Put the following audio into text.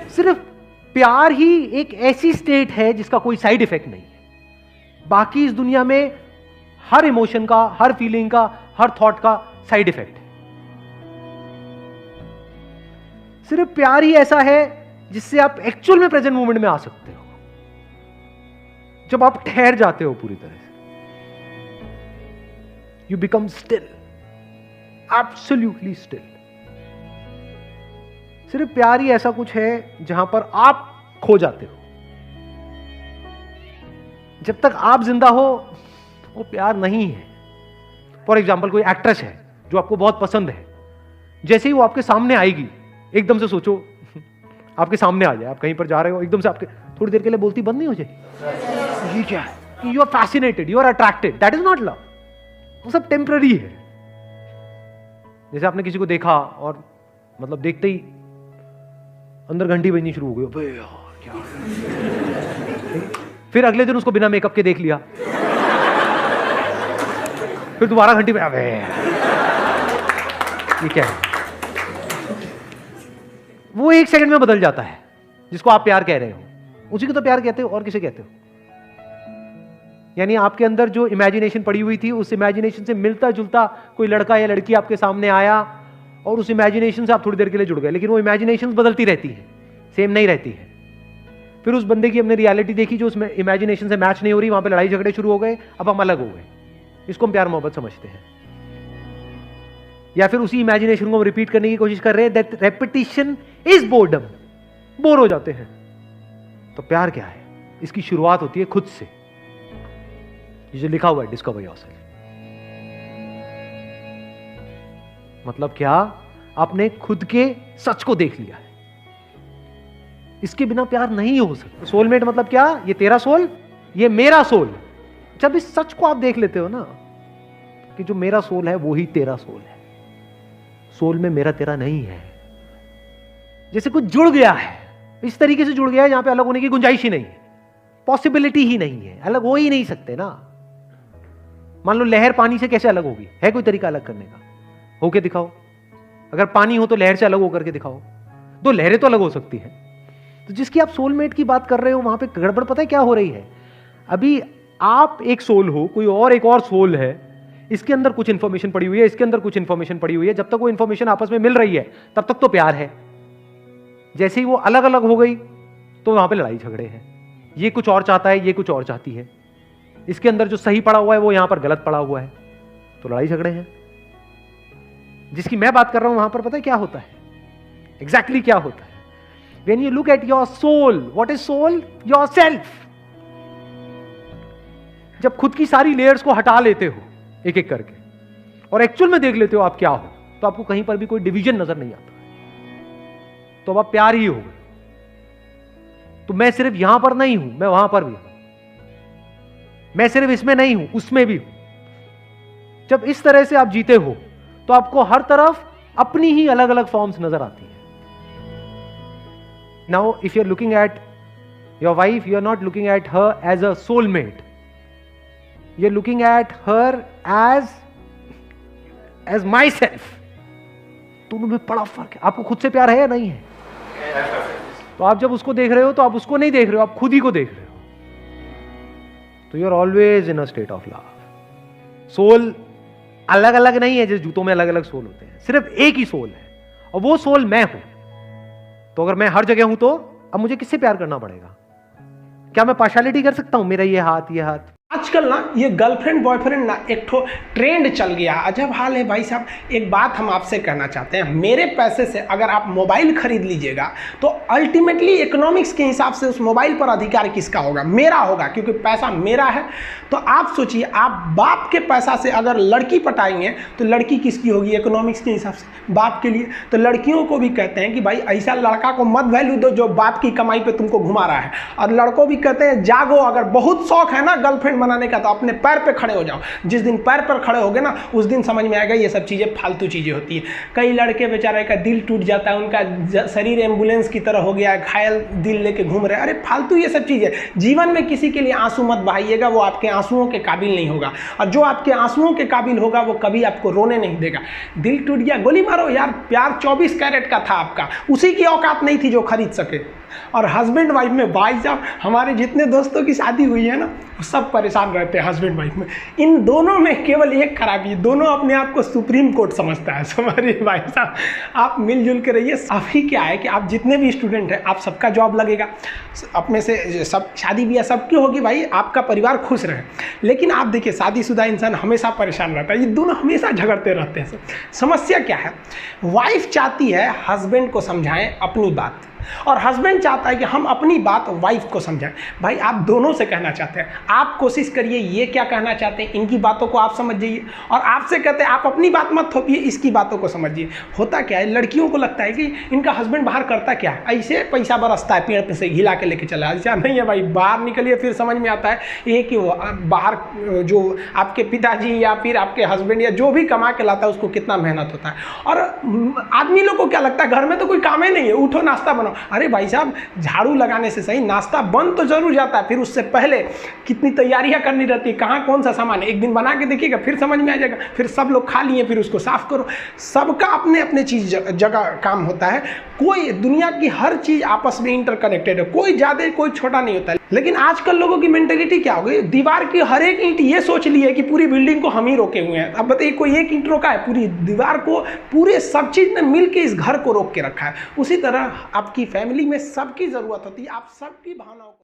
सिर्फ प्यार ही एक ऐसी स्टेट है जिसका कोई साइड इफेक्ट नहीं है। बाकी इस दुनिया में हर इमोशन का, हर फीलिंग का, हर थॉट का साइड इफेक्ट है। सिर्फ प्यार ही ऐसा है जिससे आप एक्चुअल में प्रेजेंट मोमेंट में आ सकते हो, जब आप ठहर जाते हो पूरी तरह से। You become still, absolutely still. सिर्फ प्यार ही ऐसा कुछ है जहां पर आप खो जाते हो। जब तक आप जिंदा हो वो प्यार नहीं है। फॉर एग्जाम्पल, कोई एक्ट्रेस है जो आपको बहुत पसंद है, जैसे ही वो आपके सामने आएगी, एकदम से सोचो आपके सामने आ जाए, आप कहीं पर जा रहे हो, एकदम से आपके थोड़ी देर के लिए बोलती बंद नहीं हो जाएगी? ये क्या है? You are fascinated, you are attracted, that is not love. वो सब टेम्पररी है। जैसे आपने किसी को देखा और मतलब देखते ही अंदर घंटी बजनी शुरू हो गई, अबे यार क्या। फिर अगले दिन उसको बिना मेकअप के देख लिया, फिर दोबारा घंटी बजा, अबे ये क्या है। वो एक सेकंड में बदल जाता है। जिसको आप प्यार कह रहे हो उसी को तो प्यार कहते हो, और किसे कहते हो? यानी आपके अंदर जो इमेजिनेशन पड़ी हुई थी, उस इमेजिनेशन से मिलता जुलता कोई लड़का या लड़की आपके सामने आया और उस इमेजिनेशन से आप थोड़ी देर के लिए जुड़ गए, लेकिन वो इमेजिनेशन बदलती रहती है, सेम नहीं रहती है। फिर उस बंदे की हमने रियलिटी देखी जो उसमें इमेजिनेशन से मैच नहीं हो रही, वहां पे लड़ाई झगड़े शुरू हो गए, अब हम अलग हो गए। इसको हम प्यार मोहब्बत समझते हैं। या फिर उसी इमेजिनेशन को हम रिपीट करने की कोशिश कर रहे हैं, that repetition is boredom, bore हो जाते हैं। तो प्यार क्या है? इसकी शुरुआत होती है खुद से। ये जो लिखा हुआ है डिस्कवर योरसेल्फ, मतलब क्या? आपने खुद के सच को देख लिया है। इसके बिना प्यार नहीं हो सकता। सोलमेट मतलब क्या? ये तेरा सोल, ये मेरा सोल। जब इस सच को आप देख लेते हो ना कि जो मेरा सोल है वो ही तेरा सोल है, सोल में मेरा तेरा नहीं है। जैसे कुछ जुड़ गया है, इस तरीके से जुड़ गया है जहां पे अलग होने की गुंजाइश ही नहीं है, पॉसिबिलिटी ही नहीं है, अलग हो ही नहीं सकते ना। मान लो लहर पानी से कैसे अलग होगी? है कोई तरीका अलग करने का? होके दिखाओ। अगर पानी हो तो लहर से अलग होकर के दिखाओ, दो लहरें तो अलग हो सकती हैं। तो जिसकी आप सोलमेट की बात कर रहे हो वहां पे गड़बड़ पता है क्या हो रही है? अभी आप एक सोल हो, कोई और एक और सोल है, इसके अंदर कुछ इंफॉर्मेशन पड़ी हुई है, इसके अंदर कुछ इंफॉर्मेशन पड़ी हुई है। जब तक वो इंफॉर्मेशन आपस में मिल रही है तब तक तो प्यार है। जैसे ही वो अलग अलग हो गई तो वहां पे लड़ाई झगड़े हैं। ये कुछ और चाहता है, ये कुछ और चाहती है। इसके अंदर जो सही पड़ा हुआ है वो यहां पर गलत पड़ा हुआ है, तो लड़ाई झगड़े हैं। जिसकी मैं बात कर रहा हूं वहां पर पता है क्या होता है? एग्जैक्टली क्या होता है? When you look at your soul, what is soul? Yourself. जब खुद की सारी लेयर्स को हटा लेते हो एक एक करके और एक्चुअल में देख लेते हो आप क्या हो, तो आपको कहीं पर भी कोई डिवीजन नजर नहीं आता। तो अब आप प्यार ही हो गए। तो मैं सिर्फ यहां पर नहीं हूं, मैं वहां पर भी हूं। मैं सिर्फ इसमें नहीं हूं, उसमें भी हूं। जब इस तरह से आप जीते हो तो आपको हर तरफ अपनी ही अलग अलग फॉर्म्स नजर आती है। Now, if you're looking at your wife, you're not looking at her as a soulmate. You're looking at her as myself. दोनों में बड़ा फर्क है। आपको खुद से प्यार है या नहीं है? तो आप जब उसको देख रहे हो तो आप उसको नहीं देख रहे हो, आप खुद ही को देख रहे हो। तो you're always in a state of love. Soul अलग अलग नहीं है, जैसे जूतों में अलग अलग सोल होते हैं। सिर्फ एक ही सोल है और वो सोल मैं हूं। तो अगर मैं हर जगह हूं तो अब मुझे किससे प्यार करना पड़ेगा? क्या मैं पार्शियलिटी कर सकता हूं? मेरा ये हाथ आजकल ना ये गर्लफ्रेंड बॉयफ्रेंड ना एक ठो ट्रेंड चल गया, अजब हाल है भाई साहब। एक बात हम आपसे कहना चाहते हैं, मेरे पैसे से अगर आप मोबाइल खरीद लीजिएगा तो अल्टीमेटली इकोनॉमिक्स के हिसाब से उस मोबाइल पर अधिकार किसका होगा? मेरा होगा, क्योंकि पैसा मेरा है। तो आप सोचिए, आप बाप के पैसा से अगर लड़की पटाएंगे तो लड़की किसकी होगी इकोनॉमिक्स के हिसाब से? बाप के लिए। तो लड़कियों को भी कहते हैं कि भाई ऐसा लड़का को मत वैल्यू दो जो बाप की कमाई पे तुमको घुमा रहा है। और लड़कों भी कहते हैं जागो, अगर बहुत शौक है ना गर्लफ्रेंड बनाने का तो अपने पैर पे खड़े हो जाओ। जिस दिन पैर पर खड़े होगे ना, उस दिन समझ में आएगा ये सब चीज़ें फालतू चीज़ें होती हैं। कई लड़के बेचारे का दिल टूट जाता है, उनका शरीर एम्बुलेंस की तरह हो गया है, घायल दिल लेके घूम रहे हैं। अरे फालतू ये सब चीज़ें। जीवन में किसी के लिए आंसू मत बहाइएगा, वो आपके आंसुओं के काबिल नहीं होगा, और जो आपके आंसुओं के काबिल होगा वो कभी आपको रोने नहीं देगा। दिल टूट गया, गोली मारो यार, प्यार 24 कैरेट का था आपका, उसी की औकात नहीं थी जो खरीद सके। और हस्बैंड वाइफ में भाई साहब, हमारे जितने दोस्तों की शादी हुई है ना, वो सब परेशान रहते हैं हस्बैंड वाइफ में। इन दोनों में केवल एक खराबी है, दोनों अपने आप को सुप्रीम कोर्ट समझता है। समझिए भाई साहब, आप मिलजुल के रहिए। अभी क्या है कि आप जितने भी स्टूडेंट हैं, आप सबका जॉब लगेगा, अपने से सब शादी ब्याह सबकी होगी भाई, आपका परिवार खुश रहे। लेकिन आप देखिए, शादीशुदा इंसान हमेशा परेशान रहता है, ये दोनों हमेशा झगड़ते रहते हैं। समस्या क्या है? वाइफ चाहती है हस्बैंड को समझाएं अपनी बात, और हस्बैंड चाहता है कि हम अपनी बात वाइफ को समझाएं। भाई आप दोनों से कहना चाहते हैं, आप कोशिश करिए ये क्या कहना चाहते हैं, इनकी बातों को आप समझिए, और आपसे कहते हैं आप अपनी बात मत थोपिए, इसकी बातों को समझिए। होता क्या है, लड़कियों को लगता है कि इनका हस्बैंड बाहर करता क्या है, ऐसे पैसा बरसता है पेड़ पे से हिला के लेके चला। ऐसा नहीं है भाई, बाहर निकलिए फिर समझ में आता है ये कि बाहर जो आपके पिताजी या फिर आपके हस्बैंड या जो भी कमा के लाता है उसको कितना मेहनत होता है। और आदमी लोग को क्या लगता है, घर में तो कोई काम ही नहीं है, उठो नाश्ता बनाओ। अरे भाई साहब, झाड़ू लगाने से सही नाश्ता बन तो जरूर जाता है, फिर उससे पहले कितनी तैयारियां करनी रहती है, कहाँ कौन सा सामान है, एक दिन बना के देखिएगा फिर समझ में आ जाएगा। फिर सब लोग खा लिए, फिर उसको साफ करो। सबका अपने अपने चीज जगह काम होता है। कोई दुनिया की हर चीज आपस में इंटरकनेक्टेड है, कोई ज्यादा कोई छोटा नहीं होता है। लेकिन आजकल लोगों की मेंटेलिटी क्या हो गई, दीवार की हर एक ईंट ये सोच ली है कि पूरी बिल्डिंग को हम ही रोके हुए हैं। अब बताइए, कोई एक ईंट रोका है, पूरी दीवार को, पूरे सब चीज ने मिलकर इस घर को रोक के रखा है। उसी तरह आपकी फैमिली में सबकी जरूरत होती है, आप सबकी भावनाओं को